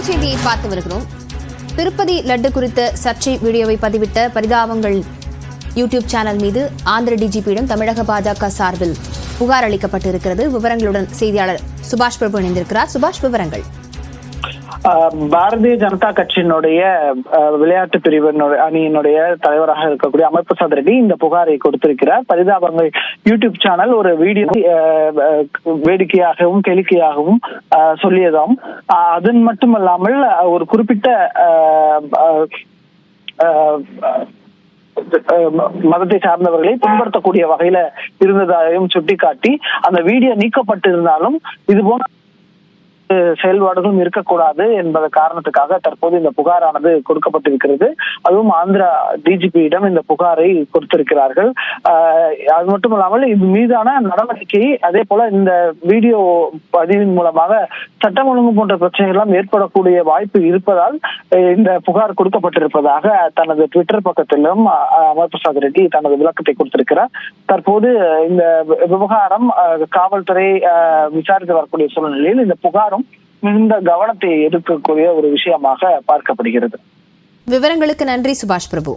செய்தியை பார்த்து வருகிறோம். திருப்பதி லட்டு குறித்த சர்ச்சை வீடியோவை பதிவிட்ட பரிதாபங்கள் யூடியூப் சேனல் மீது ஆந்திர டிஜிபியிடம் தமிழக பாஜக சார்பில் புகார் அளிக்கப்பட்டிருக்கிறது. விவரங்களுடன் செய்தியாளர் சுபாஷ் பிரபு இணைந்திருக்கிறார். சுபாஷ், விவரங்கள். பாரதிய ஜனதா கட்சியினுடைய விளையாட்டு பிரிவு அணியினுடைய தலைவராக இருக்கக்கூடிய அமர் பிரசாத் ரெட்டி இந்த புகாரை கொடுத்திருக்கிறார். பரிதாபங்கள் யூடியூப் சேனல் ஒரு வீடியோ வேடிக்கையாகவும் கேளிக்கையாகவும் சொல்லியதாம். அது மட்டுமல்லாமல் ஒரு குறிப்பிட்ட மதத்தை சார்ந்தவர்களை புண்படுத்தக்கூடிய வகையில இருந்ததாகவும் சுட்டிக்காட்டி அந்த வீடியோ நீக்கப்பட்டிருந்தாலும் இது போன்ற செயல்பாடுகளும் இருக்கக்கூடாது என்பத காரணத்துக்காக தற்போது இந்த புகாரானது கொடுக்கப்பட்டிருக்கிறது. அதுவும் ஆந்திரா டிஜிபியிடம் இந்த புகாரை கொடுத்திருக்கிறார்கள். அது மட்டுமல்லாமல் இது மீதான நடவடிக்கை, அதே போல இந்த வீடியோ பதிவின் மூலமாக சட்டம் ஒழுங்கு போன்ற பிரச்சனைகள் எல்லாம் ஏற்படக்கூடிய வாய்ப்பு இருப்பதால் இந்த புகார் கொடுக்கப்பட்டிருப்பதாக தனது ட்விட்டர் பக்கத்திலும் அமர் பிரசாத் ரெட்டி தனது விளக்கத்தை கொடுத்திருக்கிறார். தற்போது இந்த விவகாரம் காவல்துறை விசாரித்து வரக்கூடிய சூழ்நிலையில் இந்த புகாரும் மிகுந்த கவனத்தை எடுக்கக்கூடிய ஒரு விஷயமாக பார்க்கப்படுகிறது. விவரங்களுக்கு நன்றி சுபாஷ் பிரபு.